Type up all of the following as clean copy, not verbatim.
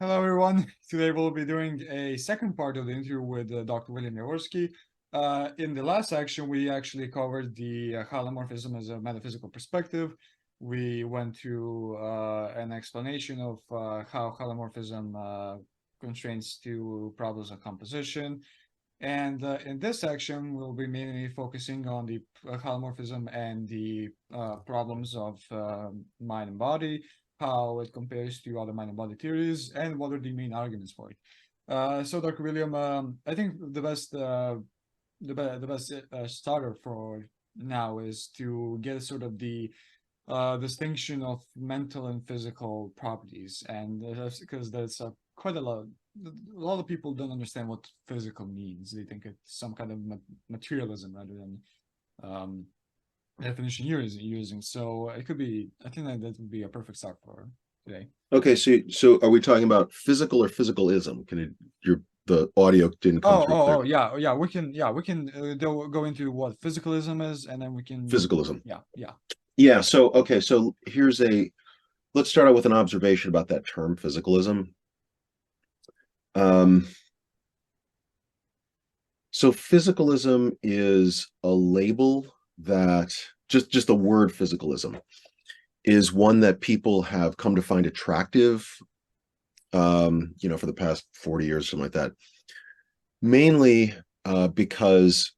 Hello, everyone. Today we'll be doing a second part of the interview with Dr. William Jaworski. In the last section, we actually covered the hylomorphism as a metaphysical perspective. We went through an explanation of how hylomorphism constrains to problems of composition. And in this section, we'll be mainly focusing on the hylomorphism and the problems of mind and body, how it compares to other mind and body theories, and what are the main arguments for it. So, Dr. William, I think the best starter for now is to get sort of the distinction of mental and physical properties, and because there's quite a lot of people don't understand what physical means. They think it's some kind of materialism rather than definition you're using. So it could be, I think that would be a perfect start for today. Okay, so are we talking about physical or physicalism? The audio didn't come through clear. Yeah, we can go into what physicalism is, and then we can, Physicalism. yeah. Yeah, so let's start out with an observation about that term, physicalism. So physicalism is a label that just the word physicalism is one that people have come to find attractive, for the past 40 years, something like that, mainly because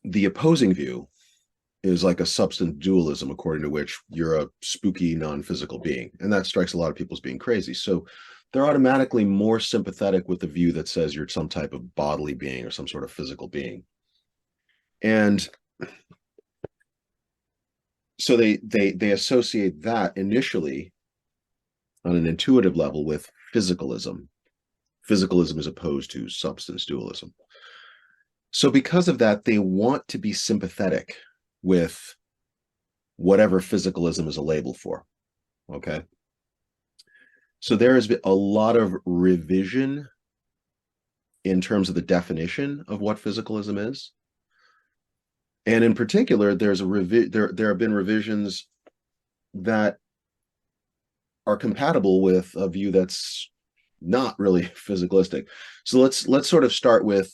the opposing view is like a substance dualism, according to which you're a spooky, non-physical being. And that strikes a lot of people as being crazy. So they're automatically more sympathetic with the view that says you're some type of bodily being or some sort of physical being. And so they associate that initially on an intuitive level with physicalism. Physicalism is opposed to substance dualism. So because of that, they want to be sympathetic with whatever physicalism is a label for. Okay. So there has been a lot of revision in terms of the definition of what physicalism is. And in particular, there have been revisions that are compatible with a view that's not really physicalistic. So let's sort of start with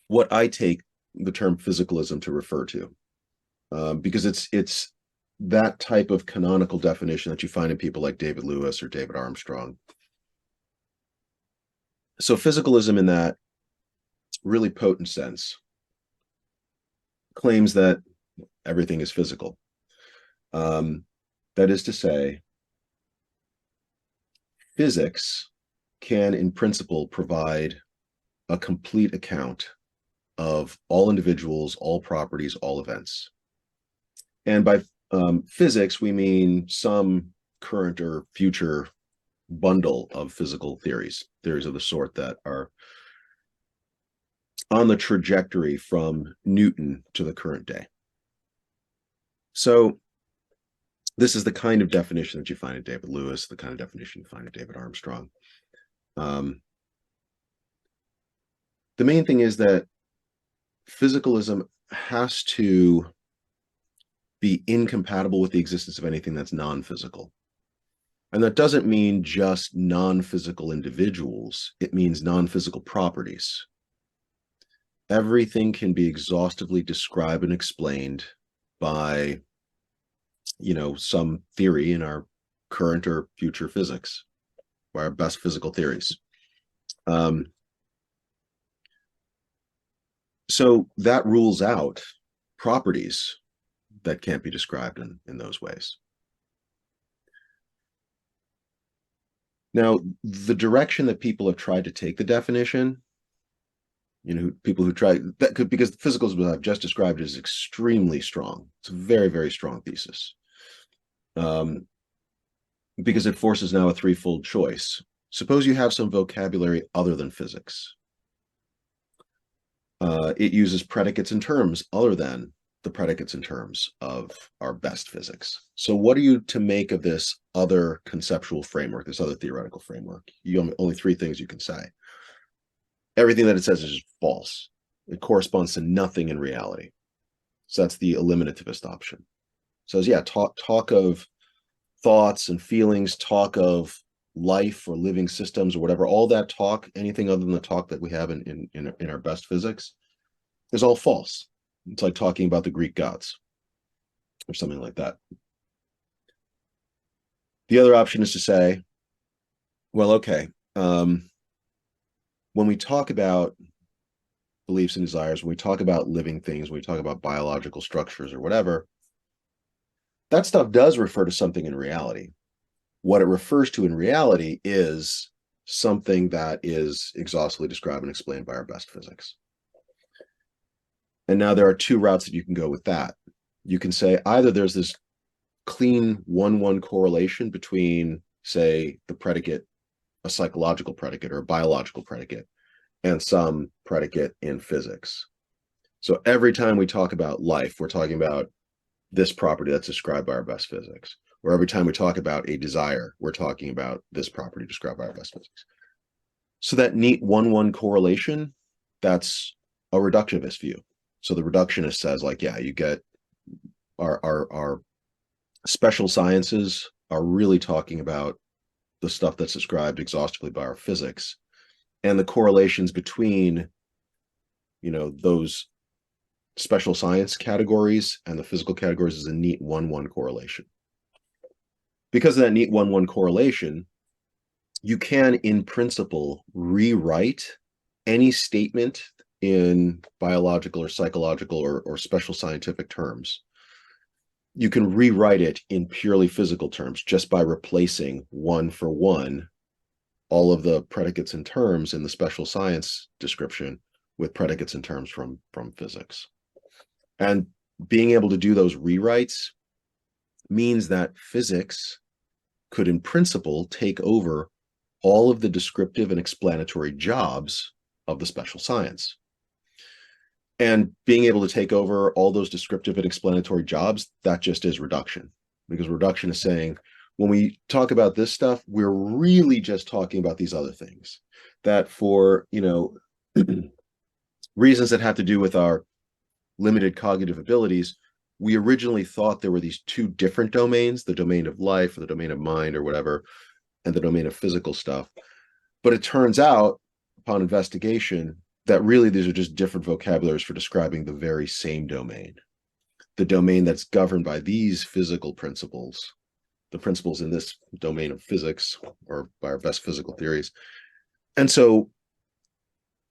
what I take the term physicalism to refer to, because it's that type of canonical definition that you find in people like David Lewis or David Armstrong. So physicalism, in that really potent sense, claims that everything is physical. That is to say, physics can, in principle, provide a complete account of all individuals, all properties, all events. And by physics, we mean some current or future bundle of physical theories of the sort that are on the trajectory from Newton to the current day. So this is the kind of definition that you find in David Lewis, the kind of definition you find in David Armstrong. The main thing is that physicalism has to be incompatible with the existence of anything that's non-physical. And that doesn't mean just non-physical individuals. It means non-physical properties. Everything can be exhaustively described and explained by, some theory in our current or future physics, by our best physical theories. So that rules out properties that can't be described in those ways. Now, the direction that people have tried to take the definition, people who try that could, because physicalism I've just described is extremely strong. It's a very, very strong thesis. Because it forces now a threefold choice. Suppose you have some vocabulary other than physics. It uses predicates and terms other than the predicates and terms of our best physics. So what are you to make of this other conceptual framework, this other theoretical framework? You have only three things you can say. Everything that it says is false. It corresponds to nothing in reality. So that's the eliminativist option. So yeah, talk of thoughts and feelings, talk of life or living systems or whatever, all that talk, anything other than the talk that we have in our best physics, is all false. It's like talking about the Greek gods or something like that. The other option is to say, well, okay, when we talk about beliefs and desires, when we talk about living things, when we talk about biological structures or whatever, that stuff does refer to something in reality. What it refers to in reality is something that is exhaustively described and explained by our best physics. And now there are two routes that you can go with that. You can say either there's this clean 1-1 correlation between, say, the predicate, a psychological predicate or a biological predicate, and some predicate in physics. So every time we talk about life, we're talking about this property that's described by our best physics. Or every time we talk about a desire, we're talking about this property described by our best physics. So that neat 1-1 correlation, that's a reductivist view. So the reductionist says, like, yeah, you get our special sciences are really talking about the stuff that's described exhaustively by our physics, and the correlations between, you know, those special science categories and the physical categories is a neat 1-1 correlation. Because of that neat 1-1 correlation, you can, in principle, rewrite any statement in biological or psychological or special scientific terms. You can rewrite it in purely physical terms just by replacing 1 for 1 all of the predicates and terms in the special science description with predicates and terms from physics. And being able to do those rewrites means that physics could, in principle, take over all of the descriptive and explanatory jobs of the special science. And being able to take over all those descriptive and explanatory jobs, that just is reduction. Because reduction is saying, when we talk about this stuff, we're really just talking about these other things. That for, you know, reasons that have to do with our limited cognitive abilities, we originally thought there were these two different domains, the domain of life or the domain of mind or whatever, and the domain of physical stuff. But it turns out, upon investigation, that really these are just different vocabularies for describing the very same domain. The domain that's governed by these physical principles, the principles in this domain of physics, or by our best physical theories. And so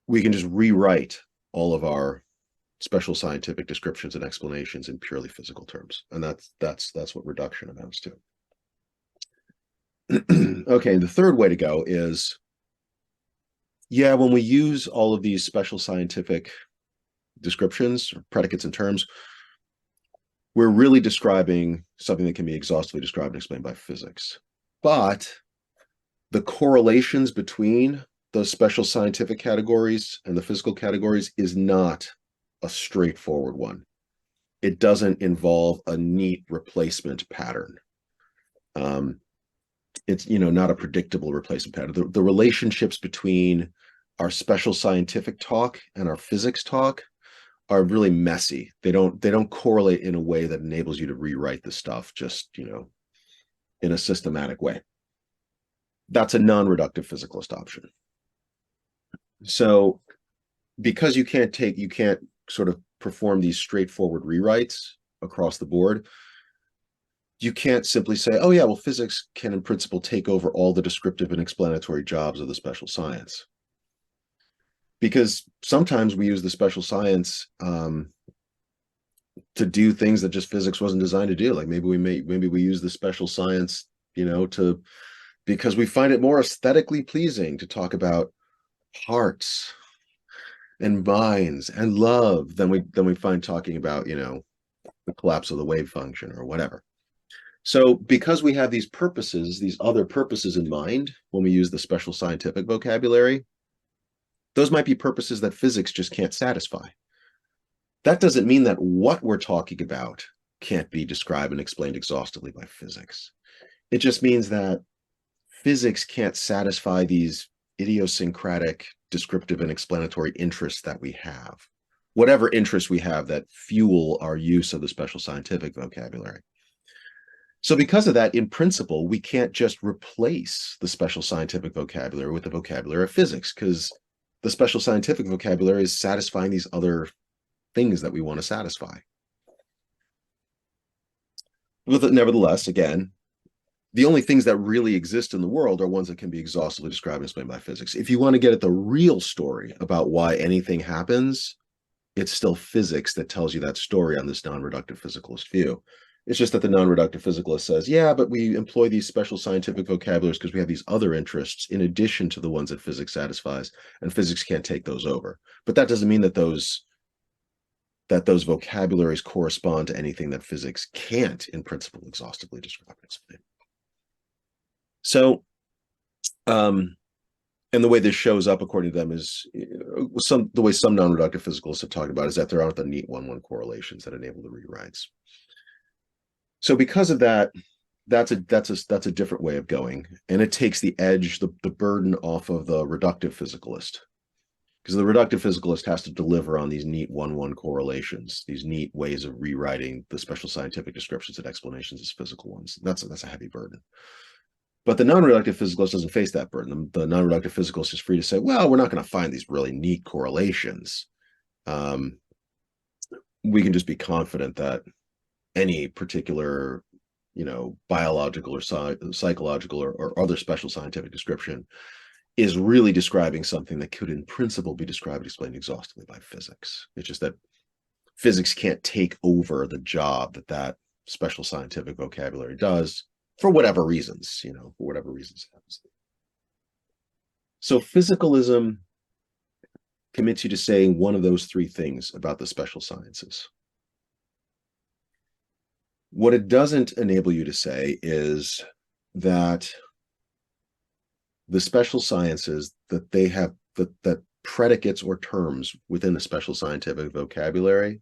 we can just rewrite all of our special scientific descriptions and explanations in purely physical terms. And that's what reduction amounts to. Okay, the third way to go is, yeah, when we use all of these special scientific descriptions, or predicates and terms, we're really describing something that can be exhaustively described and explained by physics. But the correlations between those special scientific categories and the physical categories is not a straightforward one. It doesn't involve a neat replacement pattern. It's, you know, not a predictable replacement pattern. The relationships between our special scientific talk and our physics talk are really messy. They don't correlate in a way that enables you to rewrite the stuff just, you know, in a systematic way. That's a non-reductive physicalist option. So because you can't sort of perform these straightforward rewrites across the board, you can't simply say, oh yeah, well, physics can in principle take over all the descriptive and explanatory jobs of the special science. Because sometimes we use the special science to do things that just physics wasn't designed to do. Like maybe we use the special science, you know, because we find it more aesthetically pleasing to talk about hearts and minds and love than we find talking about, you know, the collapse of the wave function or whatever. So because we have these purposes, these other purposes in mind when we use the special scientific vocabulary, those might be purposes that physics just can't satisfy. That doesn't mean that what we're talking about can't be described and explained exhaustively by physics. It just means that physics can't satisfy these idiosyncratic descriptive and explanatory interests that we have, whatever interests we have that fuel our use of the special scientific vocabulary. So because of that, in principle, we can't just replace the special scientific vocabulary with the vocabulary of physics, because the special scientific vocabulary is satisfying these other things that we want to satisfy. But nevertheless, again, the only things that really exist in the world are ones that can be exhaustively described and explained by physics. If you want to get at the real story about why anything happens, it's still physics that tells you that story on this non-reductive physicalist view. It's just that the non-reductive physicalist says, yeah, but we employ these special scientific vocabularies because we have these other interests in addition to the ones that physics satisfies, and physics can't take those over. But that doesn't mean that those vocabularies correspond to anything that physics can't, in principle, exhaustively describe and explain. So, and the way this shows up, according to them, is the way some non-reductive physicalists have talked about is that there aren't the neat one-one correlations that enable the rewrites. So because of that, that's a different way of going, and it takes the edge, the burden off of the reductive physicalist, because the reductive physicalist has to deliver on these neat one-one correlations, these neat ways of rewriting the special scientific descriptions and explanations as physical ones. That's a heavy burden. But the non-reductive physicalist doesn't face that burden. The non-reductive physicalist is free to say, well, we're not going to find these really neat correlations. We can just be confident that any particular, biological or psychological or other special scientific description is really describing something that could in principle be described and explained exhaustively by physics. It's just that physics can't take over the job that special scientific vocabulary does, for whatever reasons, for whatever reasons. So physicalism commits you to saying one of those three things about the special sciences. What it doesn't enable you to say is that the special sciences, that they have, that predicates or terms within the special scientific vocabulary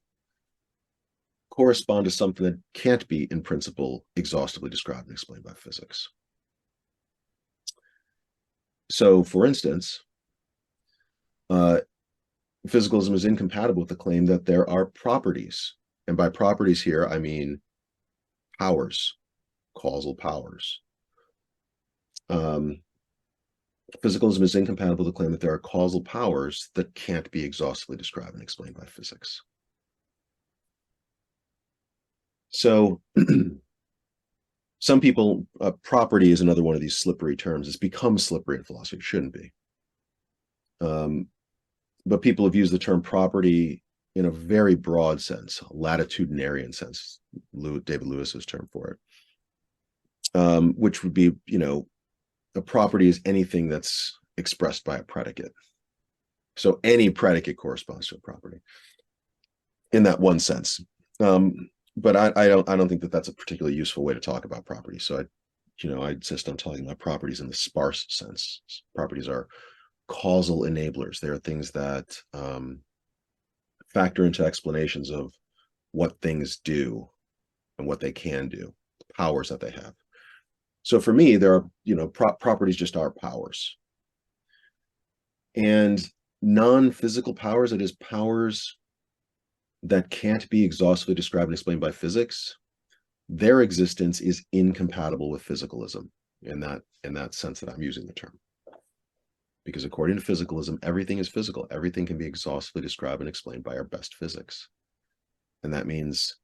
correspond to something that can't be, in principle, exhaustively described and explained by physics. So, for instance, physicalism is incompatible with the claim that there are properties. And by properties here, I mean powers, causal powers. Physicalism is incompatible with the claim that there are causal powers that can't be exhaustively described and explained by physics. So some people, property is another one of these slippery terms. It's become slippery in philosophy. It shouldn't be. But people have used the term property in a very broad sense, latitudinarian sense, David Lewis's term for it, which would be, a property is anything that's expressed by a predicate. So any predicate corresponds to a property in that one sense. But I don't think that that's a particularly useful way to talk about properties. So I insist on talking about properties in the sparse sense. Properties are causal enablers. They are things that factor into explanations of what things do and what they can do, powers that they have. So for me, there are, properties just are powers. And non-physical powers, that is, powers that can't be exhaustively described and explained by physics, their existence is incompatible with physicalism in that sense that I'm using the term. Because according to physicalism, everything is physical. Everything can be exhaustively described and explained by our best physics. And that means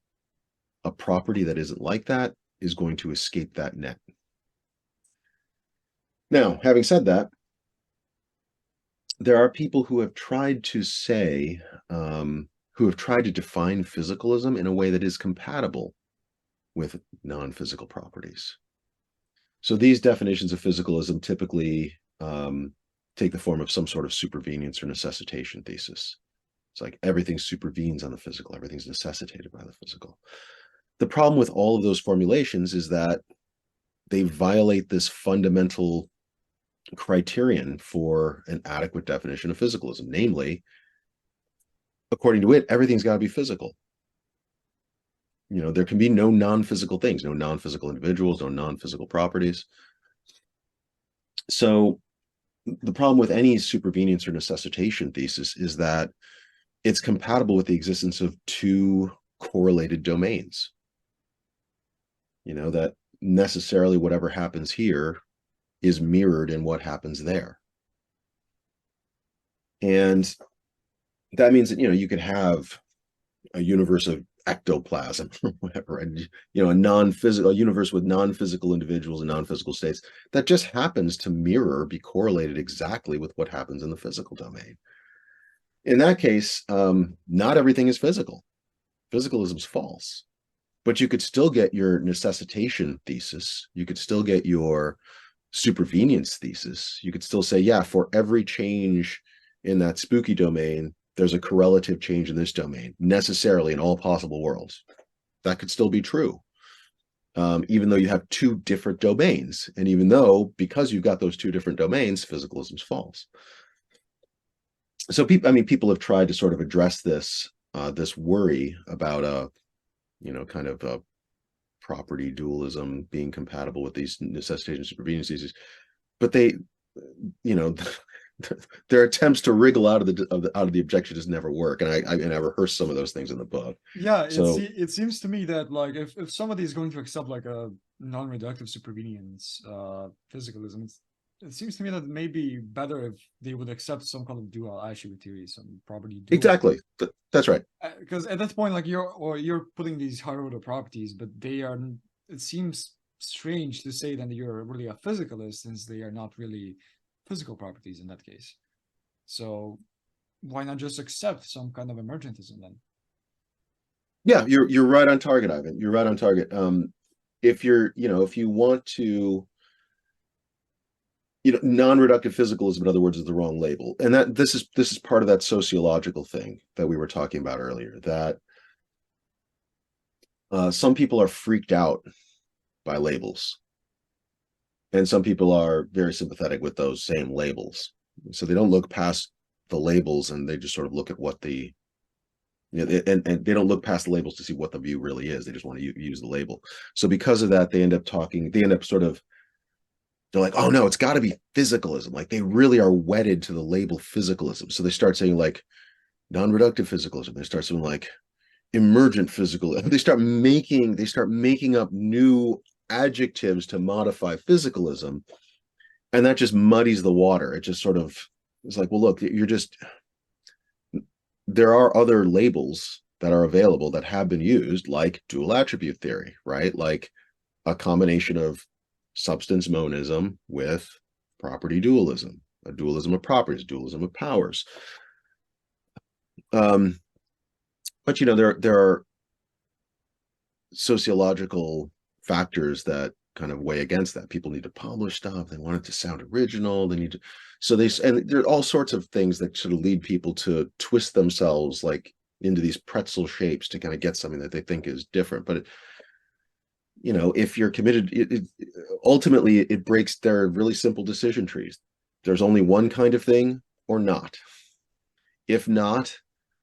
a property that isn't like that is going to escape that net. Now, having said that, there are people who have tried to say, who have tried to define physicalism in a way that is compatible with non-physical properties. So these definitions of physicalism typically take the form of some sort of supervenience or necessitation thesis. It's like everything supervenes on the physical, everything's necessitated by the physical. The problem with all of those formulations is that they violate this fundamental criterion for an adequate definition of physicalism. Namely, according to it, everything's got to be physical. There can be no non-physical things, no non-physical individuals, no non-physical properties. So the problem with any supervenience or necessitation thesis is that it's compatible with the existence of two correlated domains. That necessarily whatever happens here is mirrored in what happens there. And that means that, you could have a universe of ectoplasm or whatever, and a universe with non-physical individuals and non-physical states that just happens to be correlated exactly with what happens in the physical domain. In that case, not everything is physical. Physicalism's false, but you could still get your necessitation thesis. You could still get your supervenience thesis. You could still say, yeah, for every change in that spooky domain, there's a correlative change in this domain, necessarily in all possible worlds. That could still be true, even though you have two different domains. And even though, because you've got those two different domains, physicalism's false. So people have tried to sort of address this worry about kind of a property dualism being compatible with these necessitation supervenience theses, but they, their attempts to wriggle out of the objection just never work, and I rehearse some of those things in the book. Yeah, so it seems to me that like if somebody is going to accept like a non-reductive supervenience physicalism, it seems to me that it may be better if they would accept some kind of dual attribute theory, some property dualism. Exactly, that's right. Because at that point, like you're putting these higher order properties, but they are. It seems strange to say that you're really a physicalist since they are not really physical properties in that case. So why not just accept some kind of emergentism then? Yeah, you're right on target, Ivan. You're right on target. If you want to, non-reductive physicalism, in other words, is the wrong label. And that this is part of that sociological thing that we were talking about earlier, that some people are freaked out by labels, and some people are very sympathetic with those same labels. So they don't look past the labels, and they just sort of look at what the, and they don't look past the labels to see what the view really is. They just want to use the label. So because of that, they end up sort of, they're like, oh no, it's got to be physicalism. Like they really are wedded to the label physicalism. So they start saying like non-reductive physicalism. They start saying like emergent physicalism. They start making up new adjectives to modify physicalism. And that just muddies the water. It just sort of, it's like, well, look, there are other labels that are available that have been used, like dual attribute theory, right? Like a combination of substance monism with property dualism, a dualism of properties, dualism of powers. But there are sociological factors that kind of weigh against that. People need to publish stuff. They want it to sound original. They need to, and there are all sorts of things that sort of lead people to twist themselves like into these pretzel shapes to kind of get something that they think is different. But if you're committed, ultimately it breaks their really simple decision trees. There's only one kind of thing or not. If not,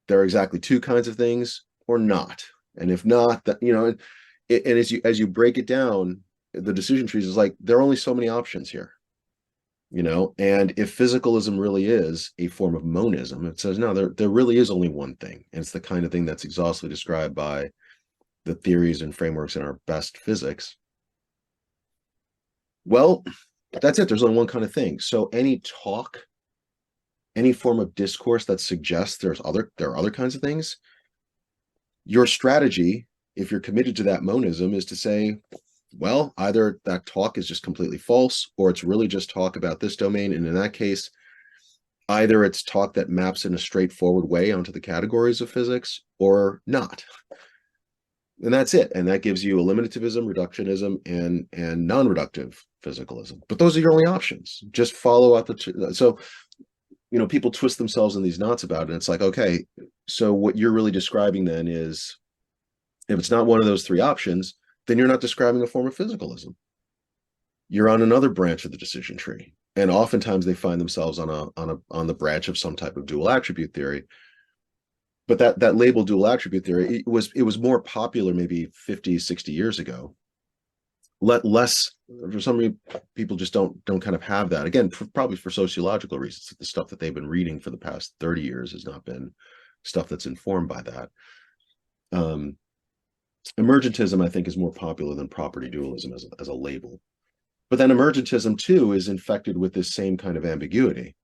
there are exactly two kinds of things or not. And if not, that, and as you break it down, the decision trees is like, there are only so many options here, and if physicalism really is a form of monism, it says, no, there really is only one thing. And it's the kind of thing that's exhaustively described by the theories and frameworks in our best physics. Well, that's it. There's only one kind of thing. So any form of discourse that suggests there are other kinds of things, your strategy, if you're committed to that monism, is to say, well, either that talk is just completely false, or it's really just talk about this domain. And in that case, either it's talk that maps in a straightforward way onto the categories of physics or not. And that's it. And that gives you eliminativism, reductionism, and non-reductive physicalism. But those are your only options. Just follow out so people twist themselves in these knots about it. And it's like, okay, so what you're really describing then is, if it's not one of those three options, then you're not describing a form of physicalism. You're on another branch of the decision tree. And oftentimes they find themselves on the branch of some type of dual attribute theory. But that label dual attribute theory, it was more popular maybe 50, 60 years ago. Less, for some people just don't kind of have that. Again, probably for sociological reasons. The stuff that they've been reading for the past 30 years has not been stuff that's informed by that. emergentism, I think, is more popular than property dualism as a label. But then emergentism too is infected with this same kind of ambiguity,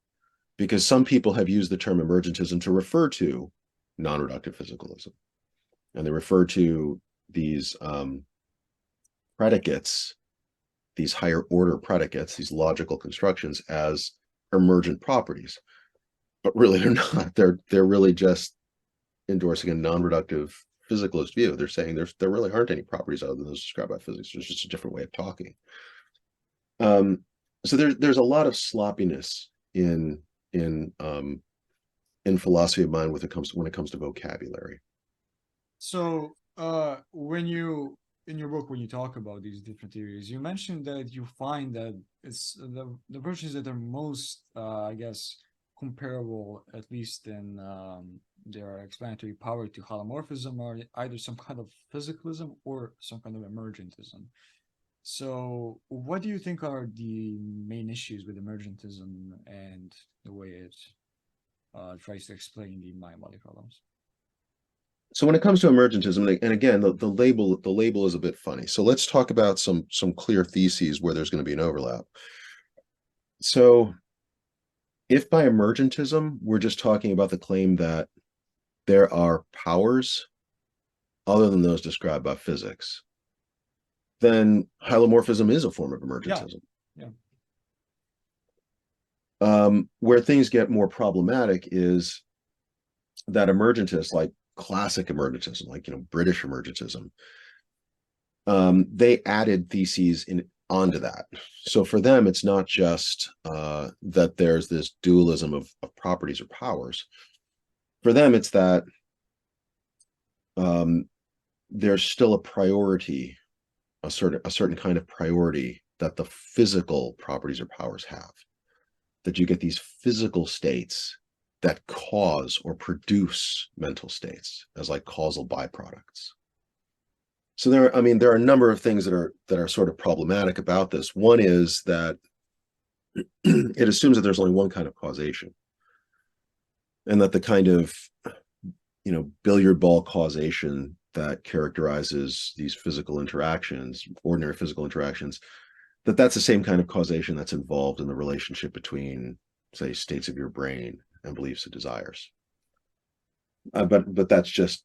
because some people have used the term emergentism to refer to non-reductive physicalism, and they refer to these predicates, these higher order predicates, these logical constructions, as emergent properties. But really they're not. They're really just endorsing a non-reductive physicalist view. They're saying there really aren't any properties other than those described by physics. There's just a different way of talking. So there's a lot of sloppiness in philosophy of mind when it comes to vocabulary. So when you in your book, when you talk about these different theories, you mentioned that you find that it's the versions that are most I guess comparable, at least in their explanatory power, to holomorphism, are either some kind of physicalism or some kind of emergentism. So what do you think are the main issues with emergentism and the way it tries to explain the mind-body problems? So when it comes to emergentism, and again, the label is a bit funny. So let's talk about some clear theses where there's going to be an overlap. So if by emergentism, we're just talking about the claim that there are powers other than those described by physics, then hylomorphism is a form of emergentism. Yeah. Where things get more problematic is that emergentists, like classic emergentism, like British emergentism, they added theses onto that. So for them, it's not just that there's this dualism of properties or powers. For them, it's that there's still a priority, a certain kind of priority that the physical properties or powers have. That you get these physical states that cause or produce mental states as like causal byproducts. So there are a number of things that are sort of problematic about this. One is that it assumes that there's only one kind of causation, and that the kind of billiard ball causation that characterizes these physical interactions, ordinary physical interactions, that's the same kind of causation that's involved in the relationship between, say, states of your brain and beliefs and desires. But that's just,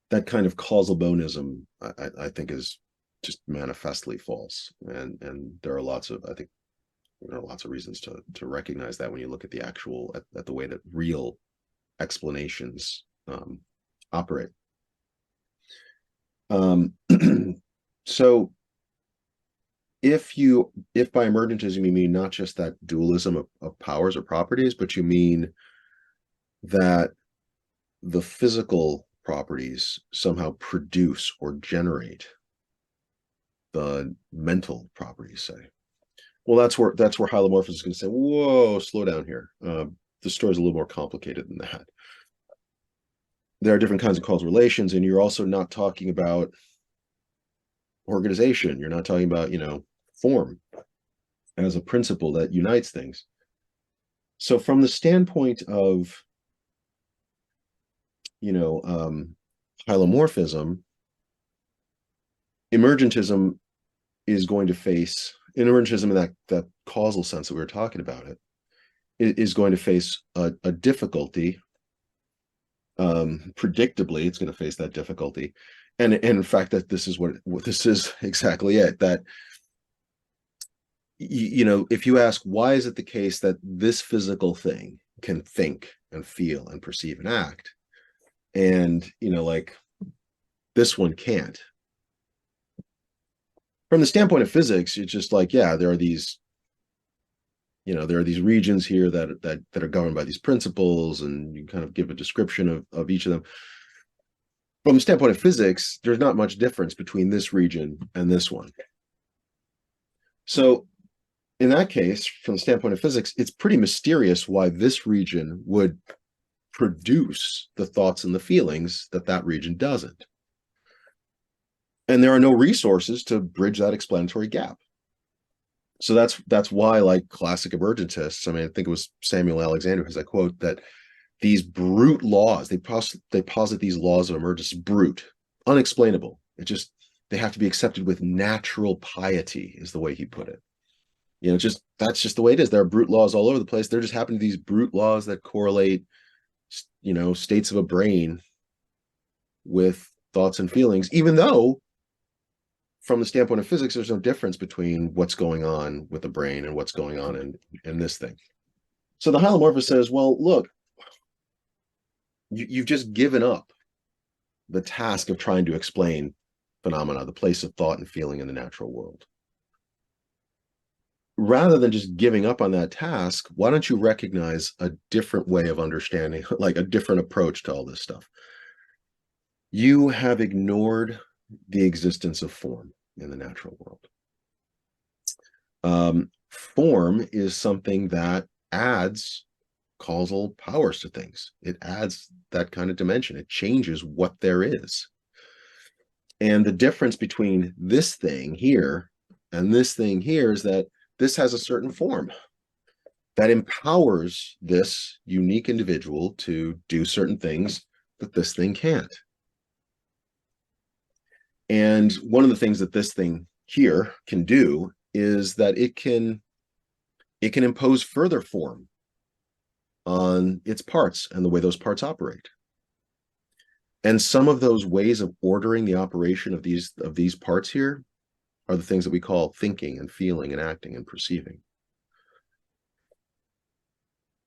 that kind of causal monism, I think, is just manifestly false. And there are lots of reasons to recognize that when you look at at the way that real explanations operate. So if by emergentism you mean not just that dualism of powers or properties, but you mean that the physical properties somehow produce or generate the mental properties, say, well, that's where hylomorphism is going to say, whoa, slow down here. The story's a little more complicated than that. There are different kinds of causal relations, and you're also not talking about organization. You're not talking about, form as a principle that unites things. So from the standpoint of, hylomorphism, emergentism is going to face, emergentism in that causal sense that we were talking about, it is going to face a difficulty. Predictably, it's going to face that difficulty. And in fact, that this is what this is exactly it, that if you ask, why is it the case that this physical thing can think and feel and perceive and act, and like this one can't? From the standpoint of physics, it's just like, yeah, there are these regions here that are governed by these principles, and you kind of give a description of each of them. From the standpoint of physics, there's not much difference between this region and this one. So in that case, from the standpoint of physics, it's pretty mysterious why this region would produce the thoughts and the feelings that region doesn't. And there are no resources to bridge that explanatory gap. So that's why, like classic emergentists, I think it was Samuel Alexander who has that quote, that these brute laws, they posit these laws of emergence, brute, unexplainable. They have to be accepted with natural piety, is the way he put it. That's just the way it is. There are brute laws all over the place. There just happen to be these brute laws that correlate, states of a brain with thoughts and feelings, even though from the standpoint of physics, there's no difference between what's going on with the brain and what's going on in this thing. So the hylomorphist says, well, look, you've just given up the task of trying to explain phenomena, the place of thought and feeling in the natural world. Rather than just giving up on that task, why don't you recognize a different way of understanding, like a different approach to all this stuff? You have ignored the existence of form in the natural world. Form is something that adds causal powers to things. It adds that kind of dimension. It changes what there is. And the difference between this thing here and this thing here is that this has a certain form that empowers this unique individual to do certain things that this thing can't. And one of the things that this thing here can do is that it can impose further form on its parts and the way those parts operate. And some of those ways of ordering the operation of these parts here are the things that we call thinking and feeling and acting and perceiving.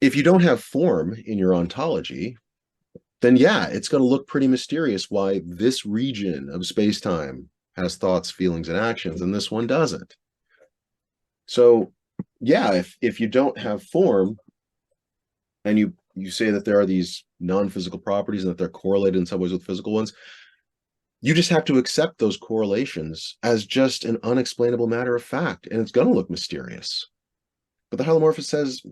If you don't have form in your ontology, then yeah, it's going to look pretty mysterious why this region of space-time has thoughts, feelings, and actions, and this one doesn't. So yeah, if you don't have form, and you say that there are these non-physical properties and that they're correlated in some ways with physical ones, you just have to accept those correlations as just an unexplainable matter of fact, and it's going to look mysterious. But the hylomorphist says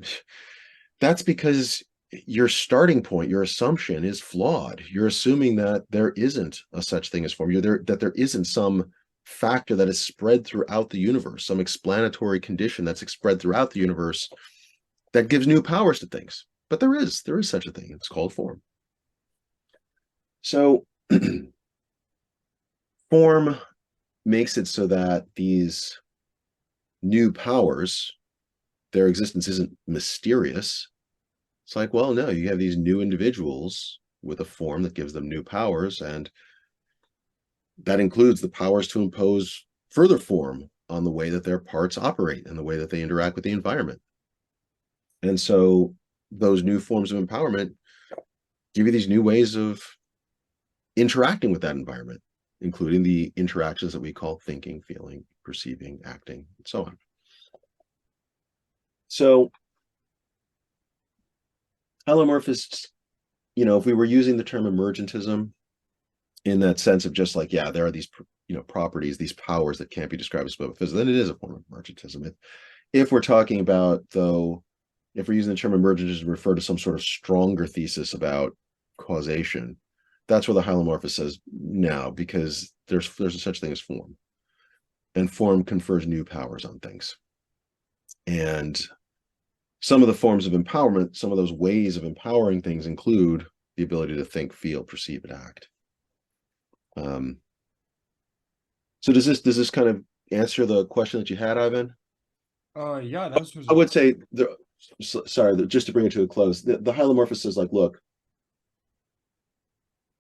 that's because your starting point, your assumption is flawed. You're assuming that there isn't a such thing as form, that there isn't some factor that is spread throughout the universe, some explanatory condition that's spread throughout the universe that gives new powers to things. But there is such a thing. It's called form. So form makes it so that these new powers, their existence isn't mysterious. It's like, well, no, you have these new individuals with a form that gives them new powers, and that includes the powers to impose further form on the way that their parts operate and the way that they interact with the environment. And so those new forms of empowerment give you these new ways of interacting with that environment, including the interactions that we call thinking, feeling, perceiving, acting, and so on. So hylomorphists, if we were using the term emergentism in that sense of just like, yeah, there are these, properties, these powers that can't be described as physics, then it is a form of emergentism. If we're talking about, though, if we're using the term emergentism to refer to some sort of stronger thesis about causation, that's where the hylomorphist says no, because there's a such thing as form, and form confers new powers on things. And some of the forms of empowerment, some of those ways of empowering things include the ability to think, feel, perceive, and act. So does this kind of answer the question that you had, Ivan? Yeah, that's. I would say, sorry, just to bring it to a close, the hylomorphist says, like, look,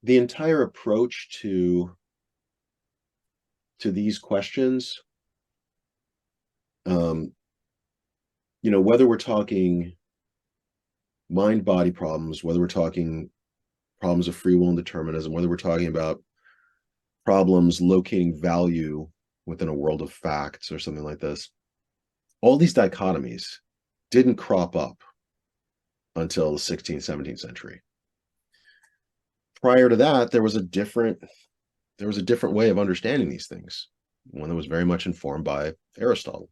the entire approach to these questions, whether we're talking mind-body problems, whether we're talking problems of free will and determinism, whether we're talking about problems locating value within a world of facts or something like this, all these dichotomies didn't crop up until the 16th, 17th century. Prior to that, there was a different way of understanding these things, one that was very much informed by Aristotle.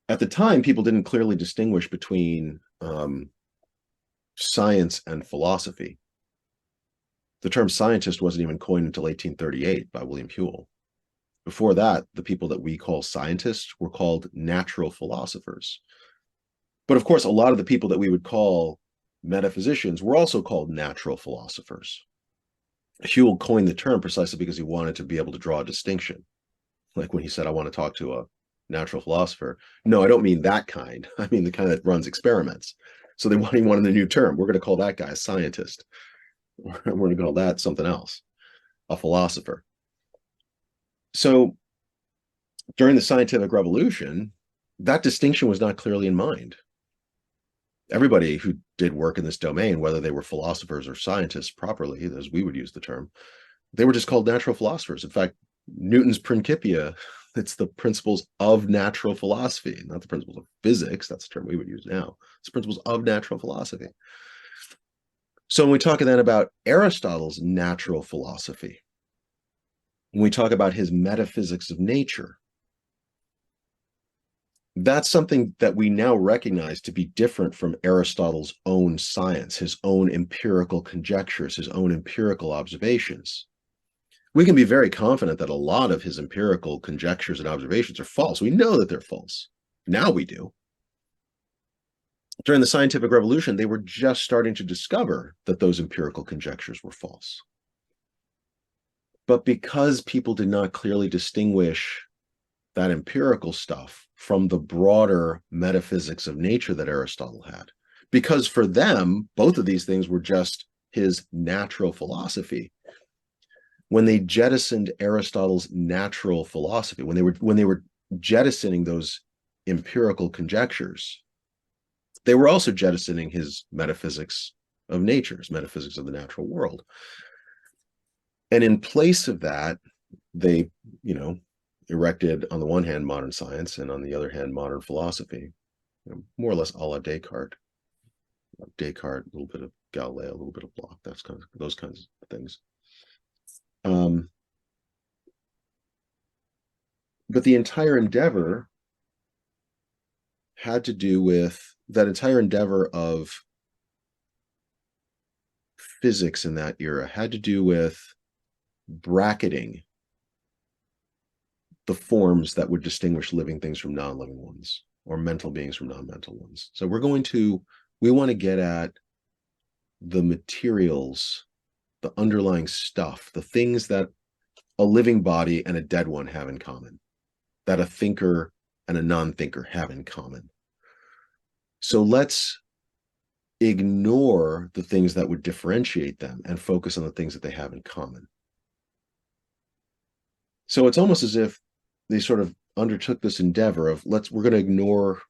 At the time, people didn't clearly distinguish between science and philosophy. The term scientist wasn't even coined until 1838 by William Whewell. Before that, the people that we call scientists were called natural philosophers. But of course, a lot of the people that we would call metaphysicians were also called natural philosophers. Whewell coined the term precisely because he wanted to be able to draw a distinction. Like when he said, I want to talk to a natural philosopher. No, I don't mean that kind. I mean the kind that runs experiments. So he wanted a new term. We're going to call that guy a scientist. We're going to call that something else, a philosopher. So during the scientific revolution, that distinction was not clearly in mind. Everybody who did work in this domain, whether they were philosophers or scientists properly, as we would use the term, they were just called natural philosophers. In fact, Newton's Principia, it's the principles of natural philosophy, not the principles of physics. That's the term we would use now. It's principles of natural philosophy. So when we talk then about Aristotle's natural philosophy, when we talk about his metaphysics of nature, that's something that we now recognize to be different from Aristotle's own science, his own empirical conjectures, his own empirical observations. We can be very confident that a lot of his empirical conjectures and observations are false. We know that they're false. Now we do. During the scientific revolution, they were just starting to discover that those empirical conjectures were false. But because people did not clearly distinguish that empirical stuff from the broader metaphysics of nature that Aristotle had, because for them, both of these things were just his natural philosophy. When they jettisoned Aristotle's natural philosophy, when they were jettisoning those empirical conjectures, they were also jettisoning his metaphysics of nature, his metaphysics of the natural world. And in place of that, they, erected on the one hand modern science and on the other hand modern philosophy, more or less a la Descartes. Descartes, a little bit of Galileo, a little bit of Locke, those kinds of things. But the entire endeavor had to do with that entire endeavor of physics in that era had to do with bracketing the forms that would distinguish living things from non-living ones, or mental beings from non-mental ones. So we want to get at the materials, the underlying stuff, the things that a living body and a dead one have in common, that a thinker and a non-thinker have in common. So let's ignore the things that would differentiate them and focus on the things that they have in common. So it's almost as if they sort of undertook this endeavor of we're going to ignore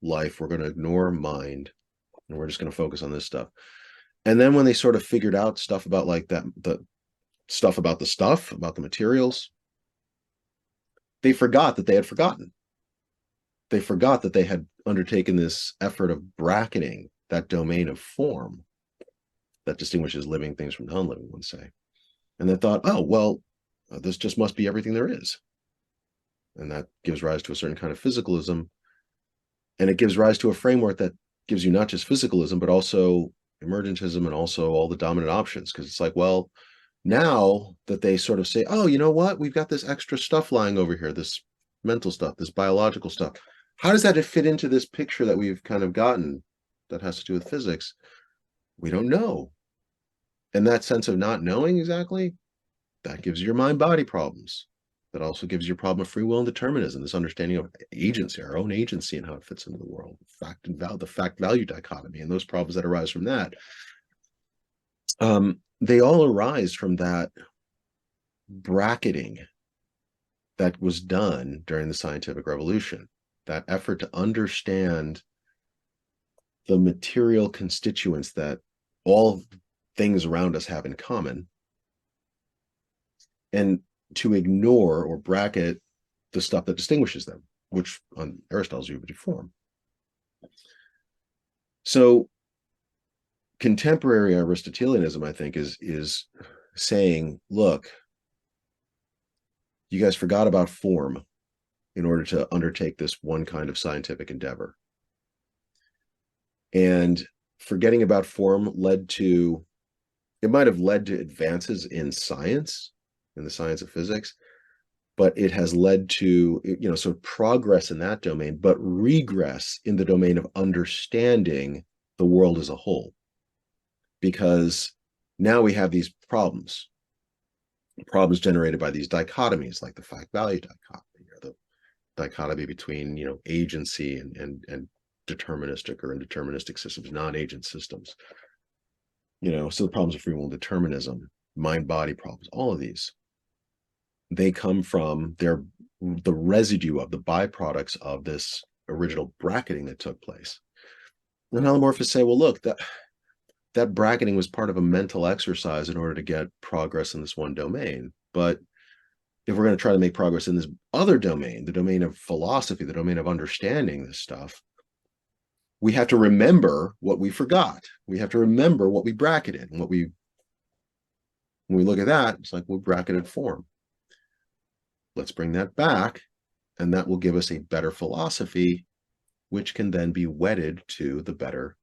life, we're going to ignore mind, and we're just going to focus on this stuff. And then when they sort of figured out stuff about like that, the stuff about the materials, they forgot that they had forgotten. They forgot that they had undertaken this effort of bracketing that domain of form that distinguishes living things from non-living ones, say. And they thought, oh, well, this just must be everything there is. And that gives rise to a certain kind of physicalism. And it gives rise to a framework that gives you not just physicalism, but also emergentism and also all the dominant options. Because it's like, well, now that they sort of say, oh, you know what? We've got this extra stuff lying over here, this mental stuff, this biological stuff. How does that fit into this picture that we've kind of gotten that has to do with physics? We don't know. And that sense of not knowing exactly, that gives your mind-body problems. That also gives you a problem of free will and determinism, this understanding of agency, our own agency and how it fits into the world, fact and value, the fact-value dichotomy, and those problems that arise from that. They all arise from that bracketing that was done during the scientific revolution, that effort to understand the material constituents that all things around us have in common, and to ignore or bracket the stuff that distinguishes them, which on Aristotle's view would be form. So contemporary Aristotelianism, I think, is saying, look, you guys forgot about form in order to undertake this one kind of scientific endeavor. And forgetting about form might have led to advances in science, in the science of physics, but it has led to, sort of progress in that domain, but regress in the domain of understanding the world as a whole. Because now we have these problems. problems generated by these dichotomies, like the fact-value dichotomy, or the dichotomy between, agency and deterministic or indeterministic systems, non-agent systems. So the problems of free will and determinism, mind-body problems, all of these, they come from the residue of the byproducts of this original bracketing that took place. And hylomorphists say, well, look, that bracketing was part of a mental exercise in order to get progress in this one domain. But if we're going to try to make progress in this other domain, the domain of philosophy, the domain of understanding this stuff, we have to remember what we forgot. We have to remember what we bracketed. And when we look at that, it's like, we bracketed form. Let's bring that back, and that will give us a better philosophy, which can then be wedded to the better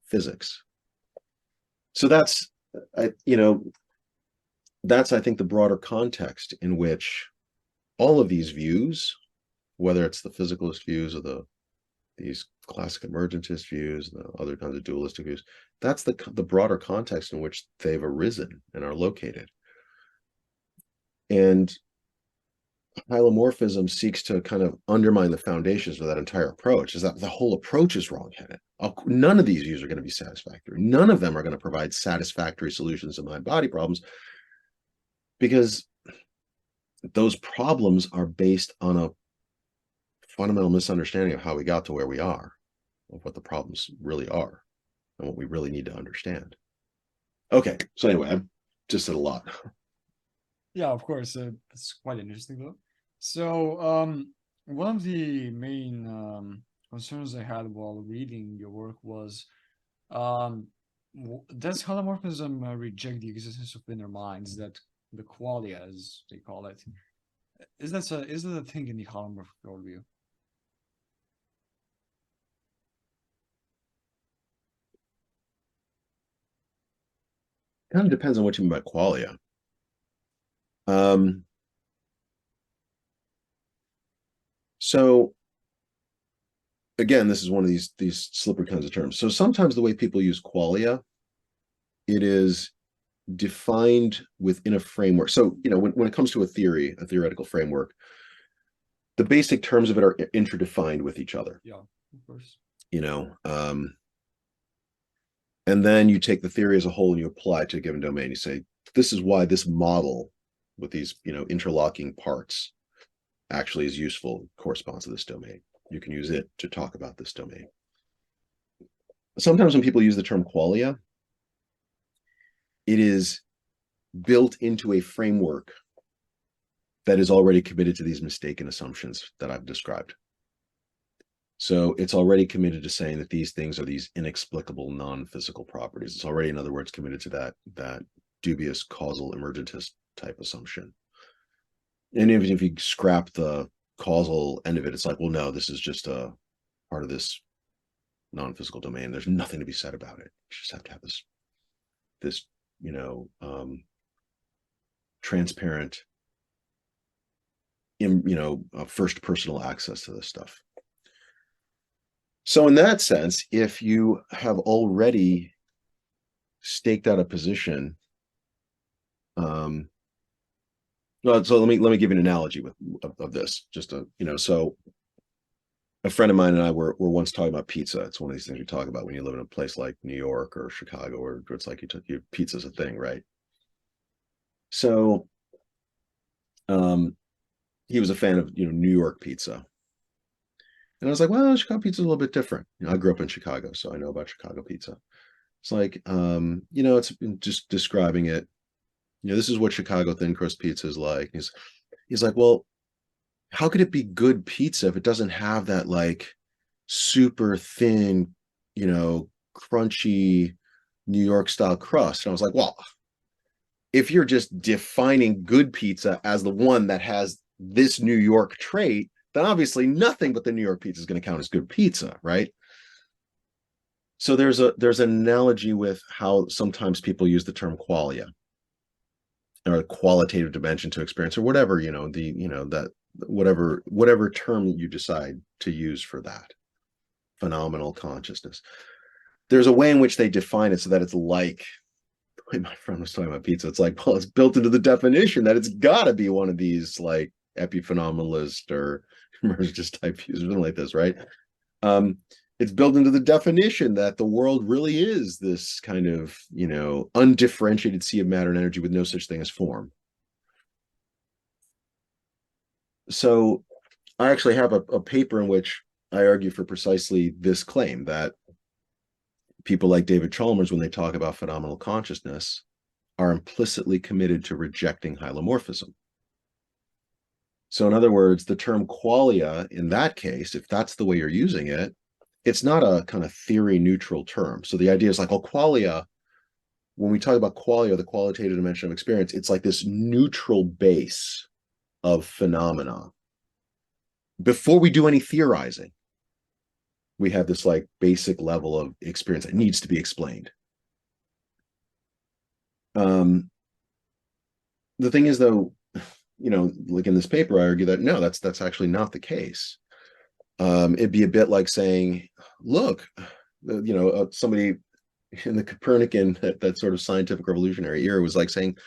physics. So that's, I think, the broader context in which all of these views, whether it's the physicalist views or these classic emergentist views, the other kinds of dualistic views, that's the broader context in which they've arisen and are located. And hylomorphism seeks to kind of undermine the foundations of that entire approach, is that the whole approach is wrong-headed. None of these views are going to be satisfactory. None of them are going to provide satisfactory solutions to mind-body problems, because those problems are based on a fundamental misunderstanding of how we got to where we are, of what the problems really are, and what we really need to understand. Okay, so anyway, I've just said a lot. Yeah, of course. It's quite interesting, though. So, one of the main concerns I had while reading your work was, does hylomorphism reject the existence of inner minds, that the qualia, as they call it? Is that a thing in the hylomorphic worldview? Kind of depends on what you mean by qualia. So again, this is one of these slippery kinds of terms. So sometimes the way people use qualia, it is defined within a framework. So, when it comes to a theoretical framework, the basic terms of it are interdefined with each other. Yeah, of course. And then you take the theory as a whole and you apply it to a given domain. You say, this is why this model with these, interlocking parts actually is useful, corresponds to this domain. You can use it to talk about this domain. Sometimes when people use the term qualia, it is built into a framework that is already committed to these mistaken assumptions that I've described. So it's already committed to saying that these things are these inexplicable non-physical properties. It's already, in other words, committed to that dubious causal emergentist type assumption. And even if you scrap the causal end of it, it's like, well, no, this is just a part of this non-physical domain. There's nothing to be said about it. You just have to have this transparent, first personal access to this stuff. So in that sense, if you have already staked out a position, so let me give you an analogy of this. Just so a friend of mine and I were once talking about pizza. It's one of these things we talk about when you live in a place like New York or Chicago, or it's like pizza's a thing, right? So, he was a fan of New York pizza. And I was like, well, Chicago pizza is a little bit different. I grew up in Chicago, so I know about Chicago pizza. It's like, it's just describing it. This is what Chicago thin crust pizza is like. He's like, well, how could it be good pizza if it doesn't have that like super thin, crunchy New York style crust? And I was like, well, if you're just defining good pizza as the one that has this New York trait, then obviously nothing but the New York pizza is going to count as good pizza, right? So there's an analogy with how sometimes people use the term qualia, or a qualitative dimension to experience, or whatever, that whatever term you decide to use for that phenomenal consciousness. There's a way in which they define it so that it's like my friend was talking about pizza. It's like, well, it's built into the definition that it's got to be one of these like epiphenomenalist or emergentist type views, something like this, right? Um, it's built into the definition that the world really is this kind of, undifferentiated sea of matter and energy with no such thing as form. So I actually have a paper in which I argue for precisely this claim that people like David Chalmers, when they talk about phenomenal consciousness, are implicitly committed to rejecting hylomorphism. So in other words, the term qualia in that case, if that's the way you're using it, it's not a kind of theory neutral term. So the idea is like, oh, qualia, when we talk about qualia, the qualitative dimension of experience, it's like this neutral base of phenomena. Before we do any theorizing, we have this like basic level of experience that needs to be explained. The thing is, though, like in this paper, I argue that no, that's actually not the case. It'd be a bit like saying, look, somebody in the Copernican, that sort of scientific revolutionary era was like saying,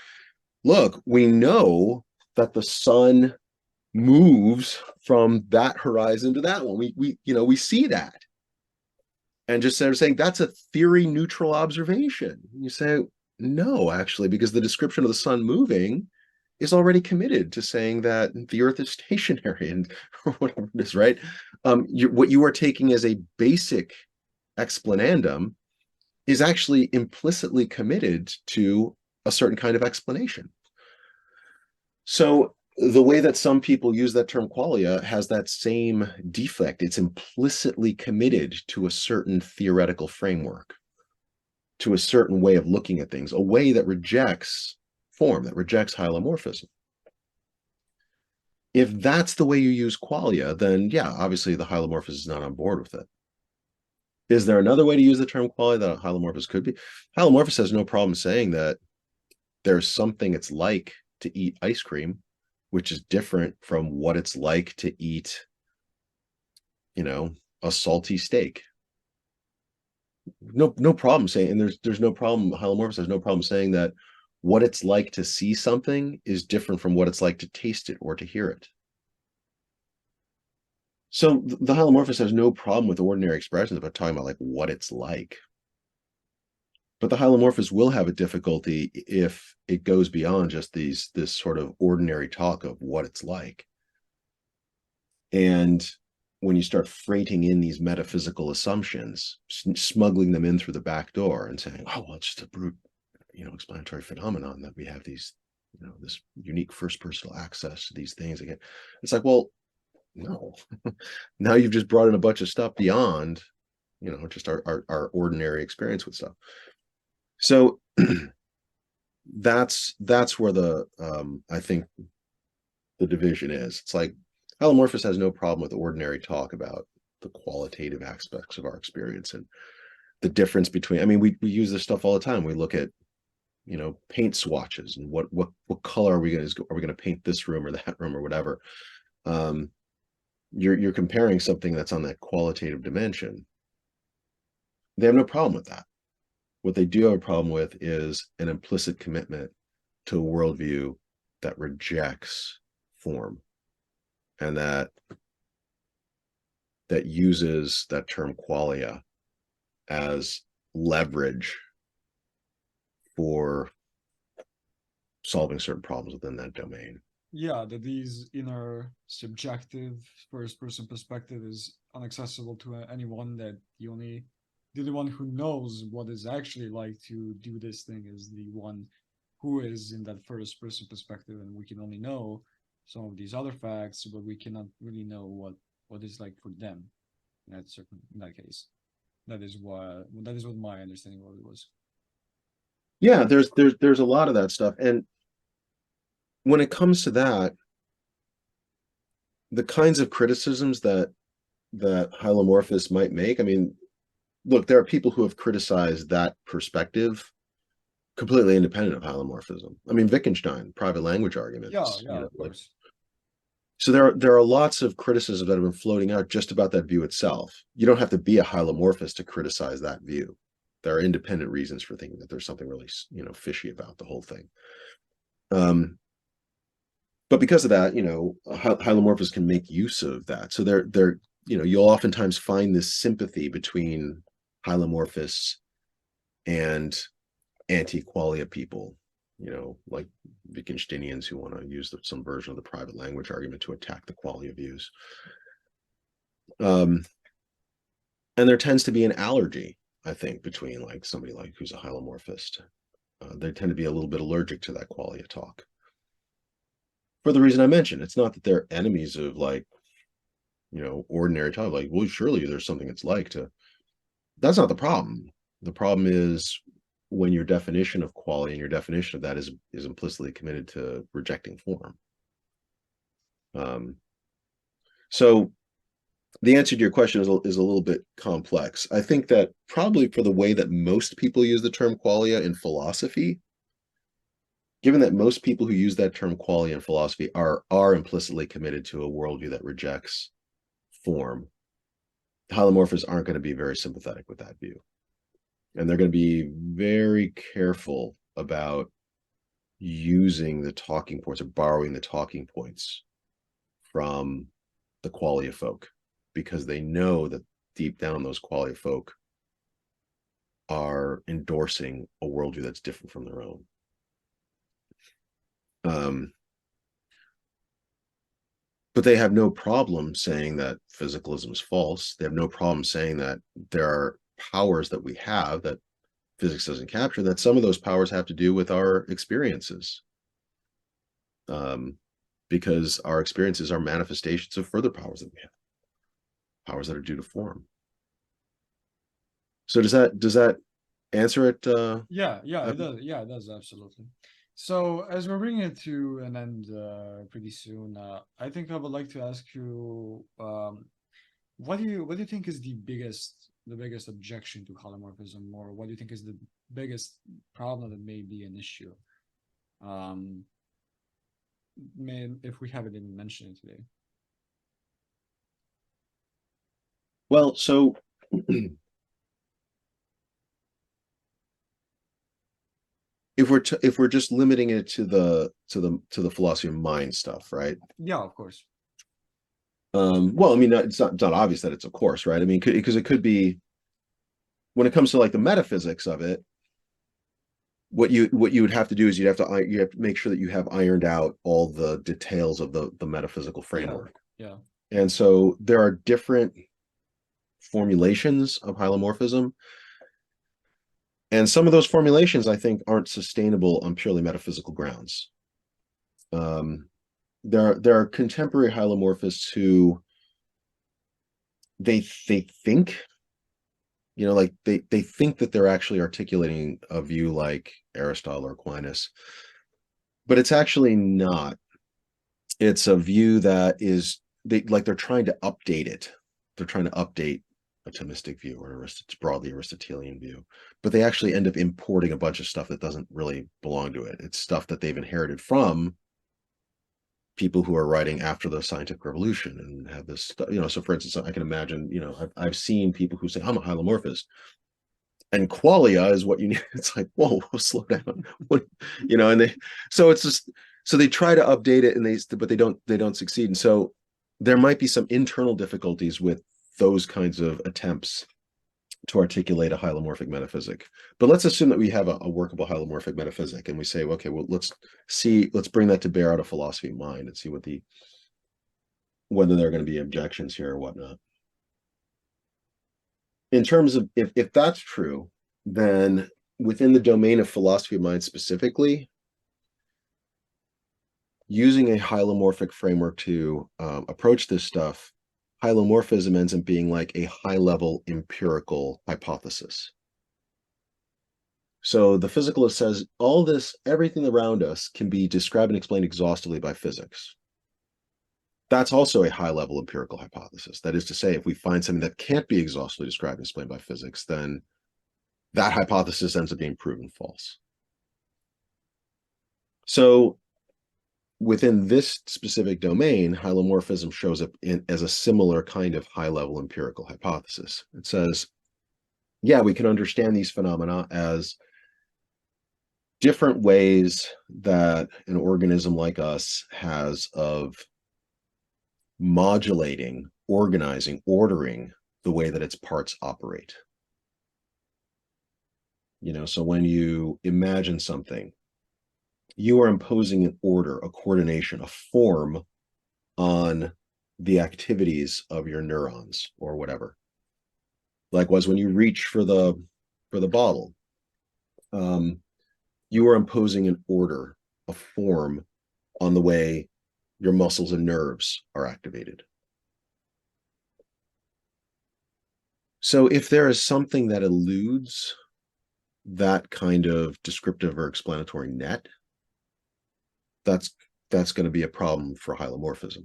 look, we know that the sun moves from that horizon to that one. We see that. And just sort of saying that's a theory neutral observation. You say, no, actually, because the description of the sun moving is already committed to saying that the earth is stationary and or whatever it is, right? What you are taking as a basic explanandum is actually implicitly committed to a certain kind of explanation. So the way that some people use that term qualia has that same defect. It's implicitly committed to a certain theoretical framework, to a certain way of looking at things, a way that rejects form, that rejects hylomorphism. If that's the way you use qualia, then yeah, obviously the hylomorphist is not on board with it. Is there another way to use the term qualia that a hylomorphist could be? Hylomorphist has no problem saying that there's something it's like to eat ice cream, which is different from what it's like to eat, a salty steak. No problem saying, and there's no problem, hylomorphist has no problem saying that what it's like to see something is different from what it's like to taste it or to hear it. So the hylomorphist has no problem with ordinary expressions about talking about like what it's like. But the hylomorphist will have a difficulty if it goes beyond just this sort of ordinary talk of what it's like. And when you start freighting in these metaphysical assumptions, smuggling them in through the back door and saying, oh, well, it's just a brute, explanatory phenomenon that we have these, this unique first personal access to these things again. It's like, well, no. Now you've just brought in a bunch of stuff beyond, just our ordinary experience with stuff. So that's where the I think the division is. It's like hylomorphist has no problem with ordinary talk about the qualitative aspects of our experience and the difference between. I mean, we use this stuff all the time. We look at paint swatches and what color are we going to paint this room or that room or whatever. You're comparing something that's on that qualitative dimension. They have no problem with that. What they do have a problem with is an implicit commitment to a worldview that rejects form and that uses that term qualia as leverage for solving certain problems within that domain. Yeah, that these inner subjective first-person perspective is inaccessible to anyone, that the only one who knows what it's actually like to do this thing is the one who is in that first-person perspective, and we can only know some of these other facts, but we cannot really know what it's like for them in that case. That is what my understanding of it was. Yeah, there's a lot of that stuff, and when it comes to that, the kinds of criticisms that hylomorphists might make, I mean, look, there are people who have criticized that perspective completely independent of hylomorphism. I mean, Wittgenstein, private language arguments. Yeah, of course. So there are lots of criticisms that have been floating out just about that view itself. You don't have to be a hylomorphist to criticize that view. There are independent reasons for thinking that there's something really, fishy about the whole thing. But because of that, hylomorphists can make use of that. So you'll oftentimes find this sympathy between hylomorphists and anti-qualia people, like Wittgensteinians who want to use some version of the private language argument to attack the qualia views. And there tends to be an allergy, I think, between like somebody like who's a hylomorphist. They tend to be a little bit allergic to that qualia talk. For the reason I mentioned, it's not that they're enemies of like, ordinary talk. Like, well, surely there's something it's like to. That's not the problem. The problem is when your definition of qualia and your definition of that is implicitly committed to rejecting form. So the answer to your question is a little bit complex. I think that probably for the way that most people use the term qualia in philosophy, given that most people who use that term qualia in philosophy are implicitly committed to a worldview that rejects form, hylomorphists aren't going to be very sympathetic with that view. And they're going to be very careful about using the talking points or borrowing the talking points from the qualia folk, because they know that deep down those qualia folk are endorsing a worldview that's different from their own. But they have no problem saying that physicalism is false. They have no problem saying that there are powers that we have that physics doesn't capture, that some of those powers have to do with our experiences. Because our experiences are manifestations of further powers that we have, powers that are due to form. So does that answer it? Yeah, it does. Yeah, it does, absolutely. So as we're bringing it to an end pretty soon, I think I would like to ask you, what do you think is the biggest objection to hylomorphism, or what do you think is the biggest problem that may be an issue? If we haven't even mentioned it today. Well, so if we're just limiting it to the philosophy of mind stuff, right? Yeah, of course. Well, I mean, it's not obvious that it's a course, right? I mean, because it could be, when it comes to like the metaphysics of it, what you would have to do is you have to make sure that you have ironed out all the details of the metaphysical framework. Yeah. And so there are different formulations of hylomorphism. And some of those formulations, I think, aren't sustainable on purely metaphysical grounds. There are contemporary hylomorphists who they think, like they think that they're actually articulating a view like Aristotle or Aquinas, but it's actually not. It's a view that is they're trying to update it. They're trying to update a Thomistic view or broadly Aristotelian view, but they actually end up importing a bunch of stuff that doesn't really belong to it. It's stuff that they've inherited from people who are writing after the scientific revolution and have this, so for instance, I can imagine, I've seen people who say, I'm a hylomorphist, and qualia is what you need. It's like, whoa, slow down. And it's just, so they try to update it but they don't succeed. And so there might be some internal difficulties with those kinds of attempts to articulate a hylomorphic metaphysic. But let's assume that we have a workable hylomorphic metaphysic, and we say, okay, well, let's bring that to bear out of philosophy of mind and see whether there are going to be objections here or whatnot. In terms of if that's true, then within the domain of philosophy of mind specifically, using a hylomorphic framework to approach this stuff, hylomorphism ends up being like a high-level empirical hypothesis. So the physicalist says everything around us can be described and explained exhaustively by physics. That's also a high-level empirical hypothesis. That is to say, if we find something that can't be exhaustively described and explained by physics, then that hypothesis ends up being proven false. So within this specific domain, hylomorphism shows up as a similar kind of high-level empirical hypothesis. It says, yeah, we can understand these phenomena as different ways that an organism like us has of modulating, organizing, ordering the way that its parts operate. So when you imagine something, you are imposing an order, a coordination, a form on the activities of your neurons or whatever. Likewise, when you reach for the bottle, you are imposing an order, a form on the way your muscles and nerves are activated. So if there is something that eludes that kind of descriptive or explanatory net, that's going to be a problem for hylomorphism.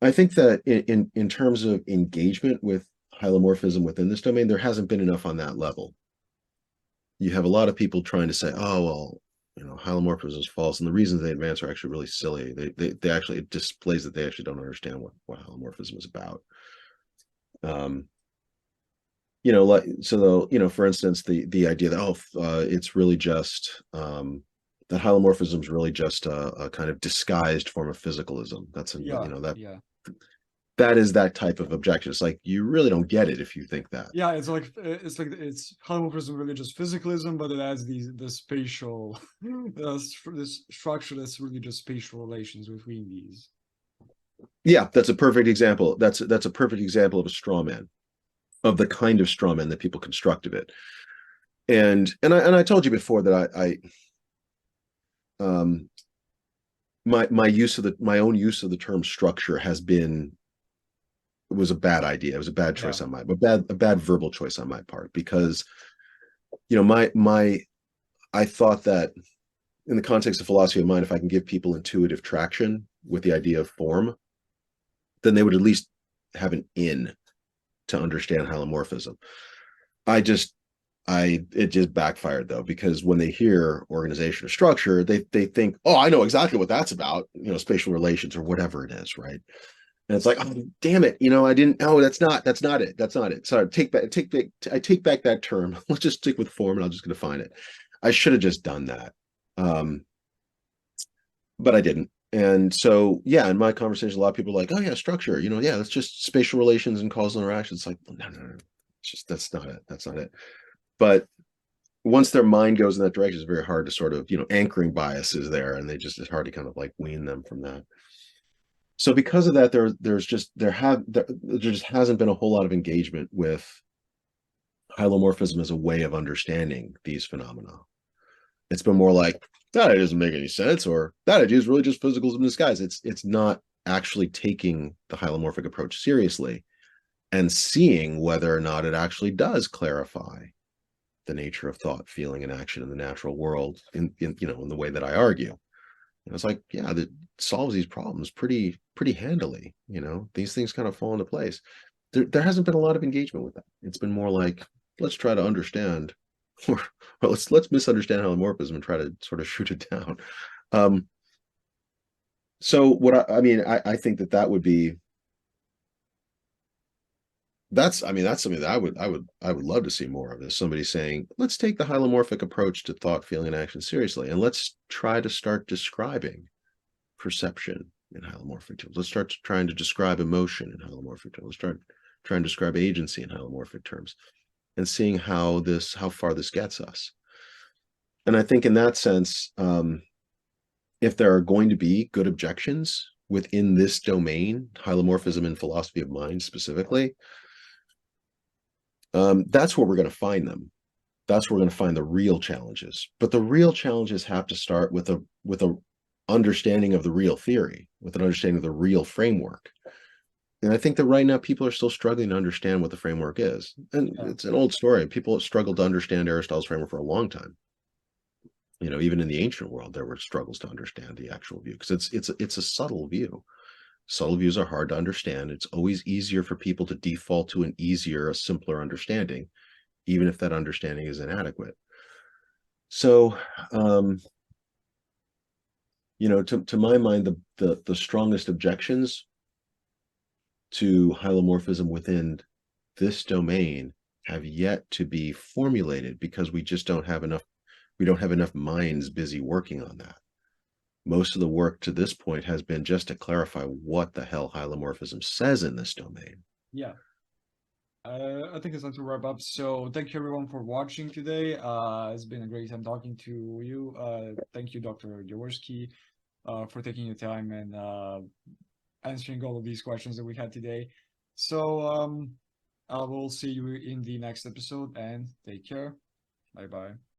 I think that in terms of engagement with hylomorphism within this domain, there hasn't been enough on that level. You have a lot of people trying to say, oh, well, hylomorphism is false, and the reasons they advance are actually really silly. They actually, it displays that they actually don't understand what hylomorphism is about. Like, so for instance, the idea that it's really just that hylomorphism is really just a kind of disguised form of physicalism. That's that is that type of objection. It's like, you really don't get it if you think that. Yeah, it's hylomorphism, really just physicalism, but it adds the spatial this structure that's really just spatial relations between these. Yeah, that's a perfect example. That's a perfect example of a straw man, of the kind of straw man that people construct of it. And I told you before that my own use of the term structure was a bad idea. It was a bad choice on my, a bad verbal choice on my part, because I thought that in the context of philosophy of mind, if I can give people intuitive traction with the idea of form, then they would at least have an in to understand hylomorphism. It just backfired, though, because when they hear organization or structure, they think, oh, I know exactly what that's about, spatial relations or whatever it is, right? And it's like, oh, damn it, I didn't. Oh, that's not it. Sorry, I take back that term. Let's just stick with form, and I'm just going to define it. I should have just done that, but I didn't. And so, yeah, in my conversation, a lot of people are like, oh yeah, structure, yeah, that's just spatial relations and causal interactions. It's like, no, it's just, that's not it. But once their mind goes in that direction, it's very hard to sort of, anchoring biases there, and it's hard to kind of like wean them from that. So because of that, there just hasn't been a whole lot of engagement with hylomorphism as a way of understanding these phenomena. It's been more like, that idea doesn't make any sense, or that idea is really just physicalism in disguise. It's not actually taking the hylomorphic approach seriously and seeing whether or not it actually does clarify the nature of thought, feeling, and action in the natural world in the way that I argue. And it's like, yeah, that solves these problems pretty handily. These things kind of fall into place. There hasn't been a lot of engagement with that. It's been more like, let's try to understand, or let's misunderstand hylomorphism and try to sort of shoot it down. So what I think that would be, that's something that I would love to see more of, is somebody saying, let's take the hylomorphic approach to thought, feeling, and action seriously, and let's try to start describing perception in hylomorphic terms. Let's start trying to describe emotion in hylomorphic terms. Let's start trying to describe agency in hylomorphic terms, and seeing how far this gets us. And I think in that sense, if there are going to be good objections within this domain, hylomorphism and philosophy of mind specifically, that's where we're going to find them. That's where we're going to find the real challenges. But the real challenges have to start with a understanding of the real theory, with an understanding of the real framework. And I think that right now people are still struggling to understand what the framework is. And it's an old story. People have struggled to understand Aristotle's framework for a long time. Even in the ancient world, there were struggles to understand the actual view, because it's a subtle view. Subtle views are hard to understand. It's always easier for people to default to a simpler understanding, even if that understanding is inadequate. So, to my mind, the strongest objections to hylomorphism within this domain have yet to be formulated because we just don't have enough minds busy working on that. Most of the work to this point has been just to clarify what the hell hylomorphism says in this domain. Yeah. I think it's time to wrap up. So thank you everyone for watching today. It's been a great time talking to you. Thank you, Dr. Jaworski, for taking your time and answering all of these questions that we had today. So I will see you in the next episode, and take care. Bye bye.